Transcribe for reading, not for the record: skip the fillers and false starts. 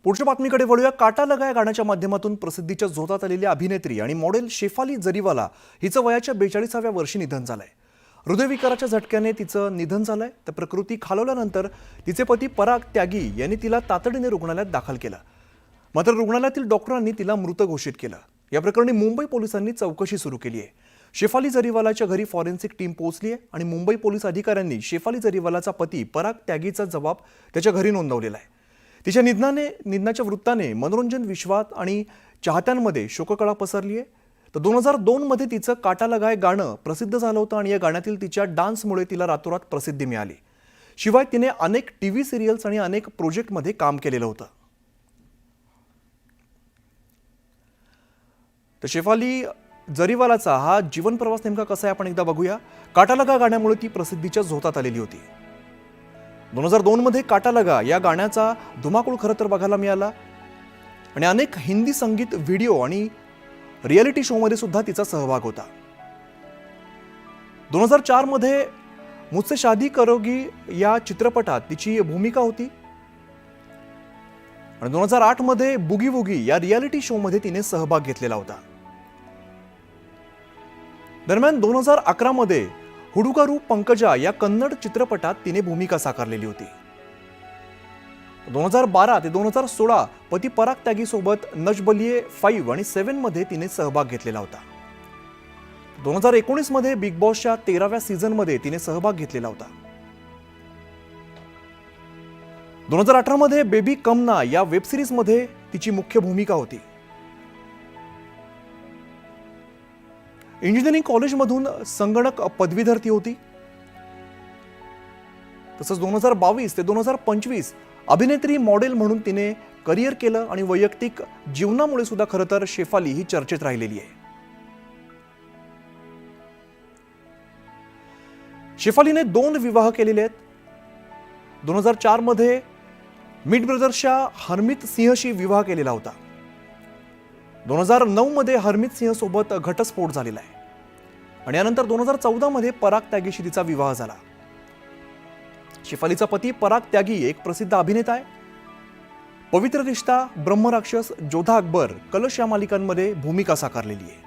पुढच्या बातमीकडे वळूया। काटा लगा या गाण्याच्या माध्यमातून प्रसिद्धीच्या झोतात आलेली अभिनेत्री आणि मॉडेल शेफाली जरीवाला हिचं वयाच्या 42व्या वर्षी निधन झालंय। हृदयविकाराच्या झटक्याने तिचं निधन झालंय। तर प्रकृती खालवल्यानंतर तिचे पती पराग त्यागी यांनी तिला तातडीने रुग्णालयात दाखल केलं, मात्र रुग्णालयातील डॉक्टरांनी तिला मृत घोषित केलं। या प्रकरणी मुंबई पोलिसांनी चौकशी सुरू केली आहे। शेफाली जरीवालाच्या घरी फॉरेन्सिक टीम पोहोचली आहे आणि मुंबई पोलीस अधिकाऱ्यांनी शेफाली जरीवालाचा पती पराग त्यागीचा जबाब त्याच्या घरी नोंदवलेला आहे। तिच्या निधनाच्या वृत्ताने मनोरंजन विश्वात आणि चाहत्यांमध्ये शोककळा पसरली आहे। तर 2002 मध्ये तिचं काटा लगा हे गाणं प्रसिद्ध झालं होतं आणि या गाण्यातील तिच्या डान्समुळे तिला रातोरात प्रसिद्धी मिळाली। शिवाय तिने अनेक टीव्ही सिरियल्स आणि अनेक प्रोजेक्टमध्ये काम केलेलं होतं। तर शेफाली जरीवालाचा हा जीवन प्रवास नेमका कसा आहे आपण एकदा बघूया। काटा लगा गाण्यामुळे ती प्रसिद्धीच्या झोतात आलेली होती। 2002 मध्ये काटा लगा या गाण्याचा धुमाकूळ खरं तर बघायला मिळाला आणि अनेक हिंदी संगीत व्हिडिओ आणि रियालिटी शो मध्ये सुद्धा तिचा सहभाग होता। 2004 मध्ये मुझसे शादी करोगी या चित्रपटात तिची भूमिका होती आणि 2008 मध्ये बुगी वुगी या रियालिटी शो मध्ये तिने सहभाग घेतलेला होता। दरम्यान 2011 मध्ये हुडुगारू पंकजा या कन्नड चित्रपटात तिने भूमिका साकारलेली होती। 2012 ते 2016 पती पराग त्यागी सोबत नच बलिये 5 आणि 7 मध्ये तिने सहभाग घेतलेला होता। 2019 मध्ये बिग बॉसच्या 13व्या सीझन मध्ये तिने सहभाग घेतलेला होता। 2018 मध्ये बेबी कम ना या वेब सिरीज मध्ये तिची मुख्य भूमिका होती। इंजिनिअरिंग कॉलेजमधून संगणक पदवीधर ती होती। तसंच 2022 ते 2025 अभिनेत्री मॉडेल म्हणून तिने करिअर केलं आणि वैयक्तिक जीवनामुळे सुद्धा खरं तर शेफाली ही चर्चेत राहिलेली आहे। शेफालीने 2 विवाह केलेले आहेत। 2004 मध्ये मिड ब्रदर्सच्या हरमीत सिंहशी विवाह केलेला होता। 2009 मध्ये हरमीत सिंह सोबत घटस्फोट झालेला आहे आणि यानंतर 2014 मध्ये पराग त्यागीशी तिचा विवाह झाला। शेफालीचा पती पराग त्यागी एक प्रसिद्ध अभिनेता आहे। पवित्र रिश्ता, ब्रह्मराक्षस, जोधा अकबर, कलश या मालिकांमध्ये भूमिका साकारलेली आहे।